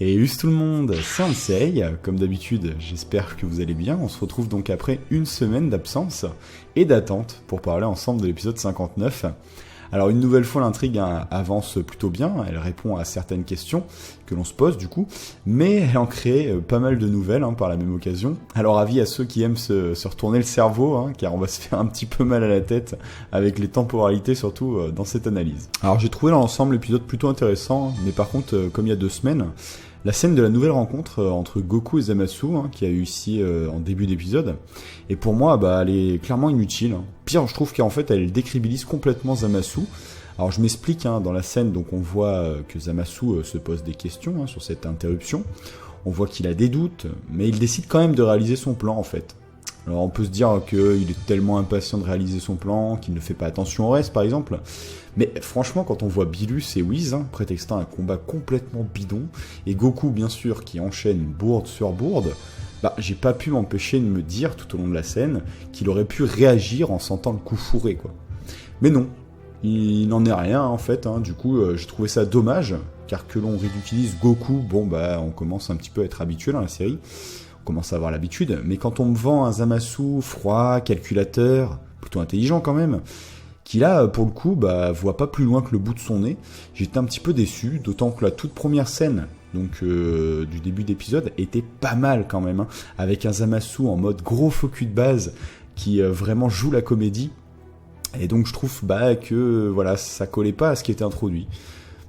Et us tout le monde, c'est Ansei, comme d'habitude, j'espère que vous allez bien. On se retrouve donc après une semaine d'absence et d'attente pour parler ensemble de l'épisode 59. Alors une nouvelle fois l'intrigue avance plutôt bien, elle répond à certaines questions que l'on se pose du coup, mais elle en crée pas mal de nouvelles par la même occasion. Alors avis à ceux qui aiment se retourner le cerveau, car on va se faire un petit peu mal à la tête avec les temporalités surtout dans cette analyse. Alors j'ai trouvé dans l'ensemble l'épisode plutôt intéressant, mais par contre comme il y a 2 semaines, la scène de la nouvelle rencontre entre Goku et Zamasu, qui a eu ici en début d'épisode, et pour moi, elle est clairement inutile. Pire, je trouve qu'en fait, elle décrédibilise complètement Zamasu. Alors je m'explique, dans la scène, donc on voit que Zamasu se pose des questions sur cette interruption. On voit qu'il a des doutes, mais il décide quand même de réaliser son plan en fait. Alors on peut se dire qu'il est tellement impatient de réaliser son plan qu'il ne fait pas attention au reste par exemple. Mais franchement quand on voit Bilus et Whis prétextant un combat complètement bidon, et Goku bien sûr qui enchaîne bourde sur bourde, j'ai pas pu m'empêcher de me dire tout au long de la scène qu'il aurait pu réagir en sentant le coup fourré quoi. Mais non, il n'en est rien en fait, du coup j'ai trouvé ça dommage, car que l'on ridiculise Goku, on commence un petit peu à être habitué dans la série. On commence à avoir l'habitude, mais quand on me vend un Zamasu froid, calculateur, plutôt intelligent quand même, qui là, pour le coup, voit pas plus loin que le bout de son nez, j'étais un petit peu déçu, d'autant que la toute première scène du début d'épisode était pas mal quand même, avec un Zamasu en mode gros focus de base qui vraiment joue la comédie, et donc je trouve que voilà, ça collait pas à ce qui était introduit.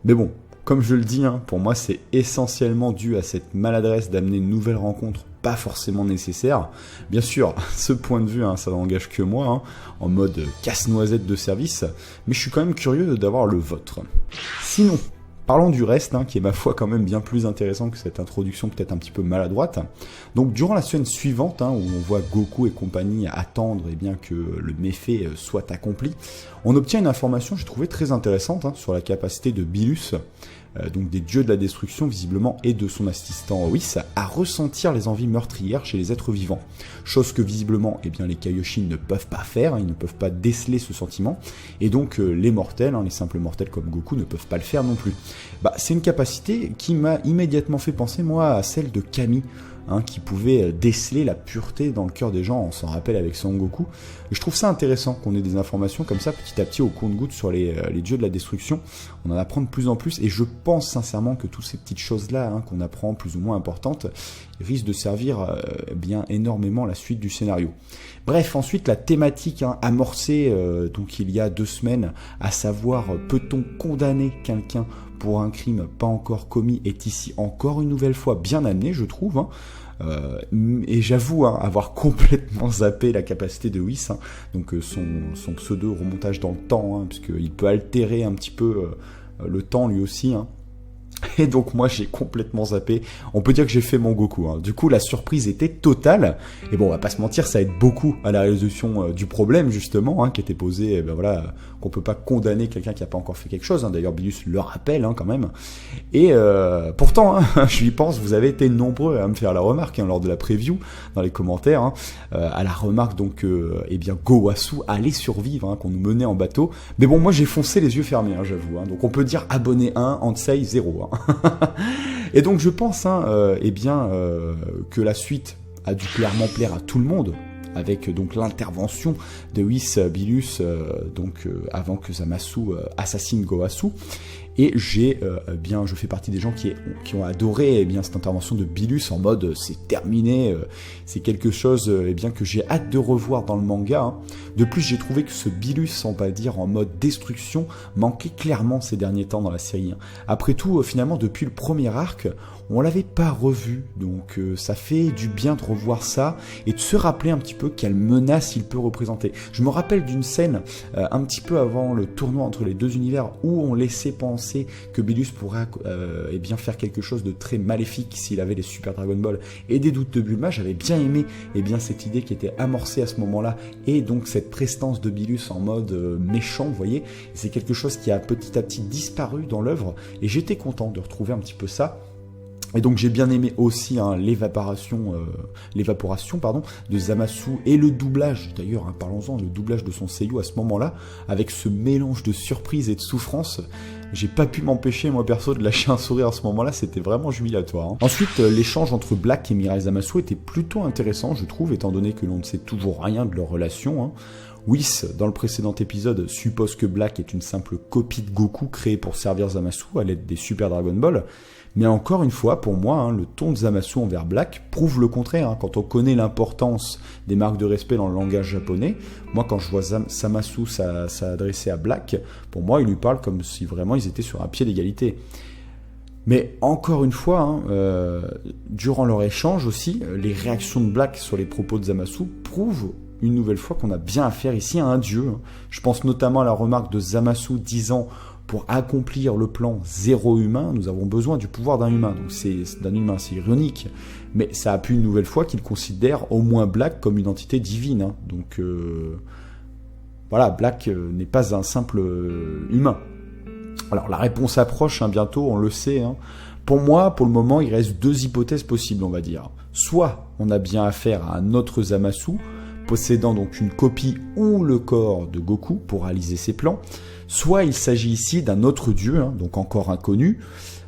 Mais bon, comme je le dis, pour moi c'est essentiellement dû à cette maladresse d'amener une nouvelle rencontre pas forcément nécessaire. Bien sûr, ce point de vue, ça n'engage que moi, en mode casse-noisette de service, mais je suis quand même curieux d'avoir le vôtre. Sinon, parlons du reste, qui est ma foi quand même bien plus intéressant que cette introduction peut-être un petit peu maladroite. Donc durant la semaine suivante, où on voit Goku et compagnie attendre que le méfait soit accompli, on obtient une information que j'ai trouvée très intéressante sur la capacité de Bilus, donc des dieux de la destruction visiblement, et de son assistant Whis, à ressentir les envies meurtrières chez les êtres vivants. Chose que visiblement les Kaioshin ne peuvent pas faire, ils ne peuvent pas déceler ce sentiment, et donc les mortels, les simples mortels comme Goku ne peuvent pas le faire non plus. C'est une capacité qui m'a immédiatement fait penser moi à celle de Kami, qui pouvait déceler la pureté dans le cœur des gens, on s'en rappelle avec Son Goku. Et je trouve ça intéressant qu'on ait des informations comme ça petit à petit au compte-gouttes sur les dieux de la destruction. On en apprend de plus en plus, et je pense sincèrement que toutes ces petites choses-là qu'on apprend plus ou moins importantes risquent de servir énormément la suite du scénario. Bref, ensuite la thématique amorcée donc il y a 2 semaines, à savoir peut-on condamner quelqu'un pour un crime pas encore commis, est ici encore une nouvelle fois bien amenée, je trouve. Et j'avoue avoir complètement zappé la capacité de Whis, donc son pseudo remontage dans le temps, puisqu'il peut altérer un petit peu le temps lui aussi. Et donc moi j'ai complètement zappé. On peut dire que j'ai fait mon Goku. Du coup la surprise était totale. Et bon, on va pas se mentir, ça aide beaucoup à la résolution du problème justement, qui était posé. Qu'on peut pas condamner quelqu'un qui a pas encore fait quelque chose. D'ailleurs Bilus le rappelle quand même. Et pourtant, je lui pense, vous avez été nombreux à me faire la remarque lors de la preview dans les commentaires, à la remarque donc Gowasu allait survivre, qu'on nous menait en bateau. Mais bon, moi j'ai foncé les yeux fermés, j'avoue. Donc on peut dire abonné 1, Ansei 0. Et donc je pense que la suite a dû clairement plaire à tout le monde, avec donc l'intervention de Whis Bilus avant que Zamasu assassine Gowasu. Et je fais partie des gens qui ont adoré cette intervention de Bilus en mode c'est terminé, c'est quelque chose que j'ai hâte de revoir dans le manga. De plus, j'ai trouvé que ce Bilus, on va dire en mode destruction, manquait clairement ces derniers temps dans la série. Après tout, finalement, depuis le premier arc, on l'avait pas revu, donc ça fait du bien de revoir ça et de se rappeler un petit peu quelle menace il peut représenter. Je me rappelle d'une scène un petit peu avant le tournoi entre les 2 univers où on laissait penser que Bilus pourrait faire quelque chose de très maléfique s'il avait les Super Dragon Ball et des doutes de Bulma. J'avais bien aimé cette idée qui était amorcée à ce moment-là, et donc cette prestance de Bilus en mode méchant, vous voyez, c'est quelque chose qui a petit à petit disparu dans l'œuvre, et j'étais content de retrouver un petit peu ça. Et donc j'ai bien aimé aussi l'évaporation de Zamasu et le doublage, d'ailleurs parlons-en, le doublage de son seiyuu à ce moment-là, avec ce mélange de surprise et de souffrance. J'ai pas pu m'empêcher moi perso de lâcher un sourire à ce moment-là, c'était vraiment jubilatoire. Ensuite l'échange entre Black et Mirai Zamasu était plutôt intéressant je trouve, étant donné que l'on ne sait toujours rien de leur relation. Whis, dans le précédent épisode, suppose que Black est une simple copie de Goku créée pour servir Zamasu à l'aide des Super Dragon Ball. Mais encore une fois, pour moi, le ton de Zamasu envers Black prouve le contraire. Quand on connaît l'importance des marques de respect dans le langage japonais, moi quand je vois Zamasu s'adresser à Black, pour moi il lui parle comme si vraiment ils étaient sur un pied d'égalité. Mais encore une fois, durant leur échange aussi, les réactions de Black sur les propos de Zamasu prouvent une nouvelle fois qu'on a bien affaire ici à un dieu. Je pense notamment à la remarque de Zamasu disant « Pour accomplir le plan zéro humain, nous avons besoin du pouvoir d'un humain. » Donc c'est ironique, mais ça appuie une nouvelle fois qu'il considère au moins Black comme une entité divine. Donc voilà, Black n'est pas un simple humain. Alors la réponse approche bientôt, on le sait. Pour moi, pour le moment, il reste deux hypothèses possibles, on va dire. Soit on a bien affaire à un autre Zamasu, possédant donc une copie ou le corps de Goku pour réaliser ses plans, soit il s'agit ici d'un autre dieu, donc encore inconnu,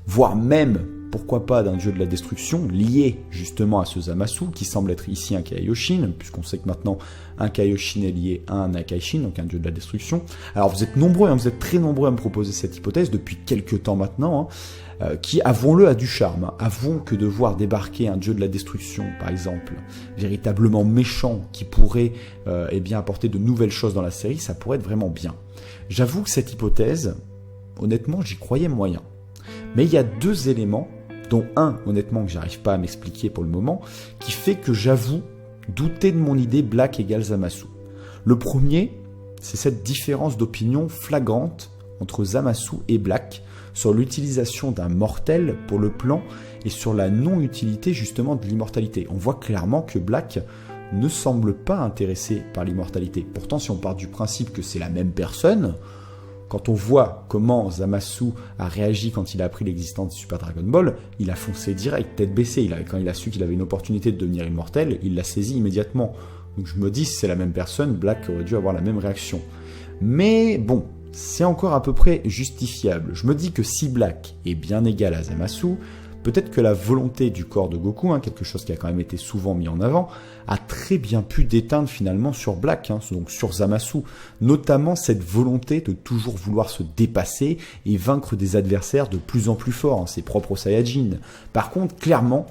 voire même, pourquoi pas, d'un dieu de la destruction, lié justement à ce Zamasu, qui semble être ici un Kaioshin, puisqu'on sait que maintenant un Kaioshin est lié à un Akaishin, donc un dieu de la destruction. Alors vous êtes nombreux, vous êtes très nombreux à me proposer cette hypothèse depuis quelques temps maintenant, qui, avouons-le, a du charme. Avouons que de voir débarquer un dieu de la destruction, par exemple, véritablement méchant, qui pourrait apporter de nouvelles choses dans la série, ça pourrait être vraiment bien. J'avoue que cette hypothèse, honnêtement, j'y croyais moyen. Mais il y a deux éléments, dont un, honnêtement, que j'arrive pas à m'expliquer pour le moment, qui fait que j'avoue douter de mon idée Black égale Zamasu. Le premier, c'est cette différence d'opinion flagrante entre Zamasu et Black, sur l'utilisation d'un mortel pour le plan et sur la non-utilité justement de l'immortalité. On voit clairement que Black ne semble pas intéressé par l'immortalité. Pourtant, si on part du principe que c'est la même personne, quand on voit comment Zamasu a réagi quand il a appris l'existence de Super Dragon Ball, il a foncé direct, tête baissée. Quand il a su qu'il avait une opportunité de devenir immortel, il l'a saisi immédiatement. Donc je me dis, si c'est la même personne, Black aurait dû avoir la même réaction. Mais bon, c'est encore à peu près justifiable. Je me dis que si Black est bien égal à Zamasu, peut-être que la volonté du corps de Goku, quelque chose qui a quand même été souvent mis en avant, a très bien pu déteindre finalement sur Black, donc sur Zamasu. Notamment cette volonté de toujours vouloir se dépasser et vaincre des adversaires de plus en plus forts, ses propres Saiyajins. Par contre, clairement,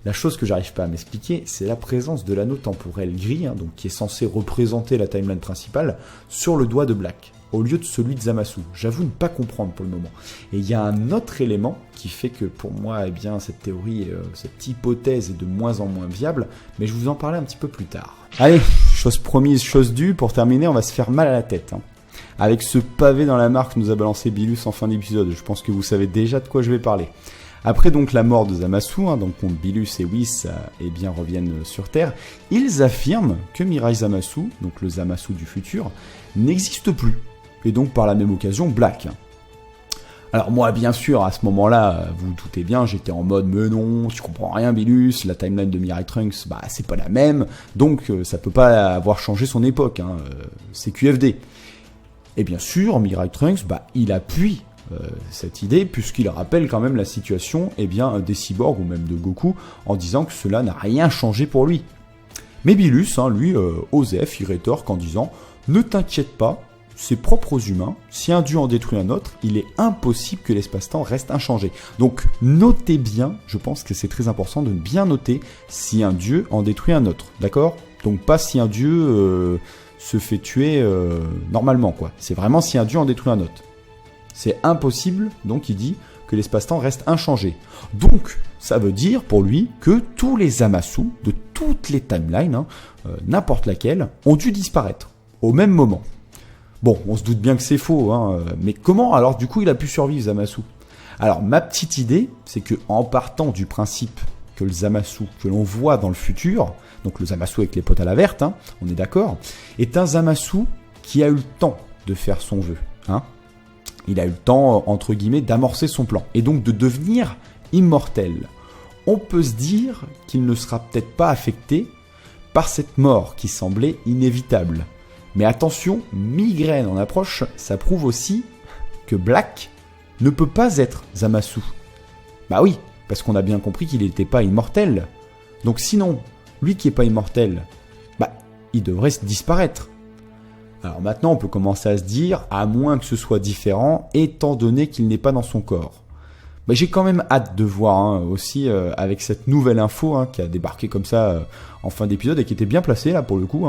la chose que j'arrive pas à m'expliquer, c'est la présence de l'anneau temporel gris, donc qui est censé représenter la timeline principale, sur le doigt de Black, au lieu de celui de Zamasu. J'avoue ne pas comprendre pour le moment. Et il y a un autre élément qui fait que pour moi, cette théorie, cette hypothèse est de moins en moins viable, mais je vous en parlerai un petit peu plus tard. Allez, chose promise, chose due, pour terminer, on va se faire mal à la tête. Avec ce pavé dans la mare que nous a balancé Bilus en fin d'épisode, je pense que vous savez déjà de quoi je vais parler. Après donc la mort de Zamasu, donc quand Bilus et Whis reviennent sur Terre, ils affirment que Mirai Zamasu, donc le Zamasu du futur, n'existe plus. Et donc par la même occasion Black. Alors moi bien sûr à ce moment-là, vous vous doutez bien, j'étais en mode mais non, tu comprends rien Bilus, la timeline de Mirai Trunks, c'est pas la même, donc ça peut pas avoir changé son époque, c'est QFD. Et bien sûr, Mirai Trunks, il appuie cette idée puisqu'il rappelle quand même la situation des cyborgs ou même de Goku en disant que cela n'a rien changé pour lui. Mais Bilus, lui, Osef, il rétorque en disant « Ne t'inquiète pas, ses propres humains, si un dieu en détruit un autre, il est impossible que l'espace-temps reste inchangé. » Donc notez bien, je pense que c'est très important de bien noter si un dieu en détruit un autre, d'accord ? Donc pas si un dieu se fait tuer normalement, quoi. C'est vraiment si un dieu en détruit un autre. C'est impossible, donc il dit, que l'espace-temps reste inchangé. Donc, ça veut dire pour lui que tous les Zamasu de toutes les timelines, n'importe laquelle, ont dû disparaître au même moment. Bon, on se doute bien que c'est faux, mais comment alors du coup il a pu survivre Zamasu ? Alors ma petite idée, c'est que en partant du principe que le Zamasu que l'on voit dans le futur, donc le Zamasu avec les potes à la verte, on est d'accord, est un Zamasu qui a eu le temps de faire son vœu, Il a eu le temps, entre guillemets, d'amorcer son plan, et donc de devenir immortel. on peut se dire qu'il ne sera peut-être pas affecté par cette mort qui semblait inévitable. Mais attention, migraine en approche, ça prouve aussi que Black ne peut pas être Zamasu. Bah oui, parce qu'on a bien compris qu'il n'était pas immortel. Donc sinon, lui qui n'est pas immortel, bah il devrait disparaître. Alors maintenant, on peut commencer à se dire, à moins que ce soit différent, étant donné qu'il n'est pas dans son corps. Bah, j'ai quand même hâte de voir aussi avec cette nouvelle info qui a débarqué comme ça en fin d'épisode et qui était bien placée là pour le coup.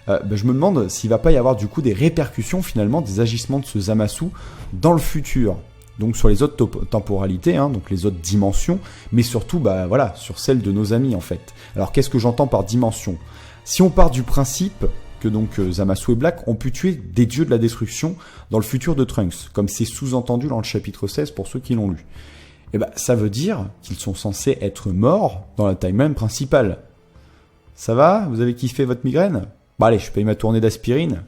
Je me demande s'il va pas y avoir du coup des répercussions finalement des agissements de ce Zamasu dans le futur. Donc sur les autres temporalités, donc les autres dimensions, mais surtout voilà, sur celle de nos amis en fait. Alors qu'est-ce que j'entends par dimension ? Si on part du principe que donc Zamasu et Black ont pu tuer des dieux de la destruction dans le futur de Trunks, comme c'est sous-entendu dans le chapitre 16 pour ceux qui l'ont lu. Et ça veut dire qu'ils sont censés être morts dans la timeline principale. Ça va ? Vous avez kiffé votre migraine ? Bon allez, je paye ma tournée d'aspirine.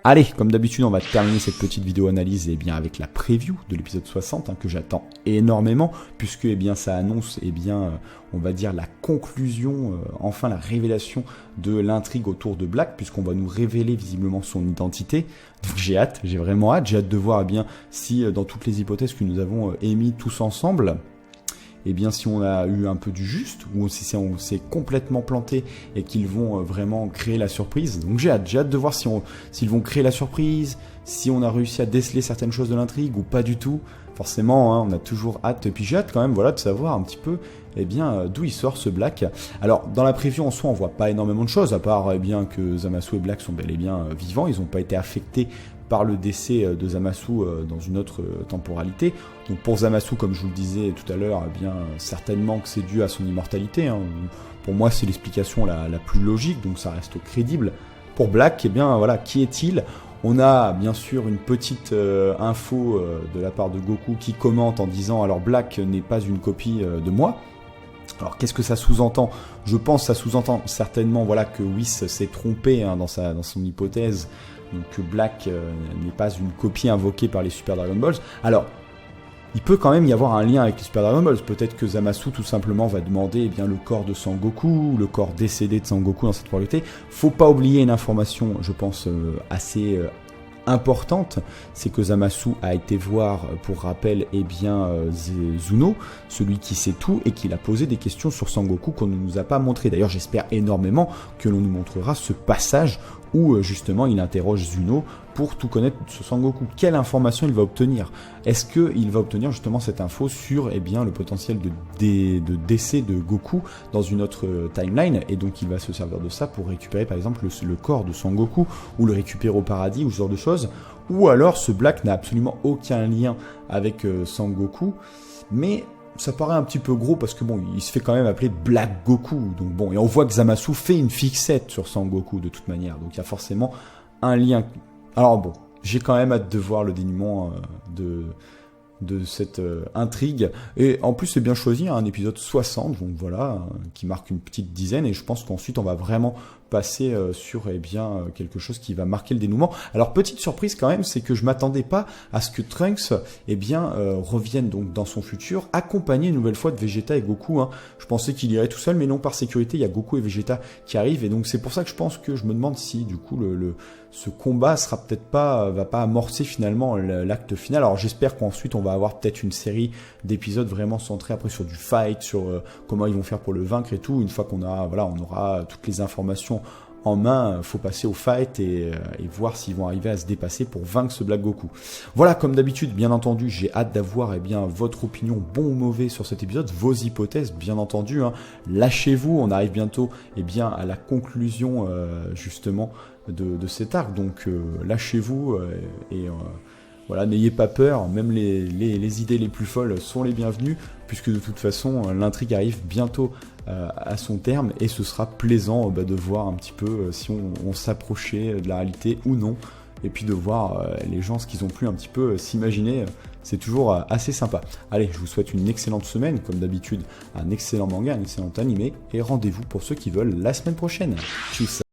Allez, comme d'habitude, on va terminer cette petite vidéo analyse avec la preview de l'épisode 60 que j'attends énormément puisque ça annonce on va dire la conclusion, enfin la révélation de l'intrigue autour de Black puisqu'on va nous révéler visiblement son identité. Donc j'ai hâte, j'ai vraiment hâte, j'ai hâte de voir si dans toutes les hypothèses que nous avons émises tous ensemble, si on a eu un peu du juste, ou si on s'est complètement planté et qu'ils vont vraiment créer la surprise. Donc j'ai hâte de voir s'ils vont créer la surprise, si on a réussi à déceler certaines choses de l'intrigue ou pas du tout. Forcément, on a toujours hâte. Et puis j'ai hâte quand même de savoir un petit peu d'où il sort ce Black. Alors dans la preview en soi, on voit pas énormément de choses, à part que Zamasu et Black sont bel et bien vivants, ils n'ont pas été affectés par le décès de Zamasu dans une autre temporalité. Donc pour Zamasu, comme je vous le disais tout à l'heure, certainement que c'est dû à son immortalité. Pour moi, c'est l'explication la plus logique, donc ça reste crédible. Pour Black, voilà, qui est-il ? On a bien sûr une petite info de la part de Goku qui commente en disant « Alors Black n'est pas une copie de moi ». Alors qu'est-ce que ça sous-entend ? Je pense que ça sous-entend certainement que Whis s'est trompé dans son hypothèse, donc que Black n'est pas une copie invoquée par les Super Dragon Balls. Alors, il peut quand même y avoir un lien avec les Super Dragon Balls. Peut-être que Zamasu tout simplement va demander le corps de Sangoku, le corps décédé de Sangoku dans cette réalité. Faut pas oublier une information, je pense, assez importante, c'est que Zamasu a été voir, pour rappel, Zuno, celui qui sait tout, et qu'il a posé des questions sur Sangoku qu'on ne nous a pas montré. D'ailleurs, j'espère énormément que l'on nous montrera ce passage où justement il interroge Zuno pour tout connaître sur Sangoku. Quelle information il va obtenir ? Est-ce qu'il va obtenir justement cette info sur le potentiel de décès de Goku dans une autre timeline, et donc il va se servir de ça pour récupérer par exemple le corps de Sangoku, ou le récupérer au paradis, ou ce genre de choses. Ou alors ce Black n'a absolument aucun lien avec Sangoku, mais ça paraît un petit peu gros parce que il se fait quand même appeler Black Goku. Donc et on voit que Zamasu fait une fixette sur Sangoku de toute manière. Donc il y a forcément un lien. Alors j'ai quand même hâte de voir le dénouement de cette intrigue. Et en plus c'est bien choisi, un épisode 60, donc voilà, qui marque une petite dizaine. Et je pense qu'ensuite on va vraiment passer sur quelque chose qui va marquer le dénouement. Alors petite surprise quand même, c'est que je m'attendais pas à ce que Trunks revienne donc dans son futur, accompagné une nouvelle fois de Vegeta et Goku. Je pensais qu'il irait tout seul, mais non, par sécurité, il y a Goku et Vegeta qui arrivent, et donc c'est pour ça que je me demande si du coup ce combat va pas amorcer finalement l'acte final. Alors j'espère qu'ensuite on va avoir peut-être une série d'épisodes vraiment centrés après sur du fight, sur comment ils vont faire pour le vaincre et tout. Une fois qu'on aura toutes les informations en main, faut passer au fight et voir s'ils vont arriver à se dépasser pour vaincre ce Black Goku. Voilà, comme d'habitude, bien entendu, j'ai hâte d'avoir votre opinion, bon ou mauvais, sur cet épisode, vos hypothèses, bien entendu. Lâchez-vous, on arrive bientôt à la conclusion justement de cet arc, donc lâchez-vous voilà, n'ayez pas peur, même les idées les plus folles sont les bienvenues, puisque de toute façon l'intrigue arrive bientôt à son terme, et ce sera plaisant de voir un petit peu si on s'approchait de la réalité ou non, et puis de voir les gens ce qu'ils ont pu un petit peu s'imaginer. C'est toujours assez sympa. Allez, je vous souhaite une excellente semaine, comme d'habitude, un excellent manga, un excellent animé, et rendez-vous pour ceux qui veulent la semaine prochaine. Tchuss.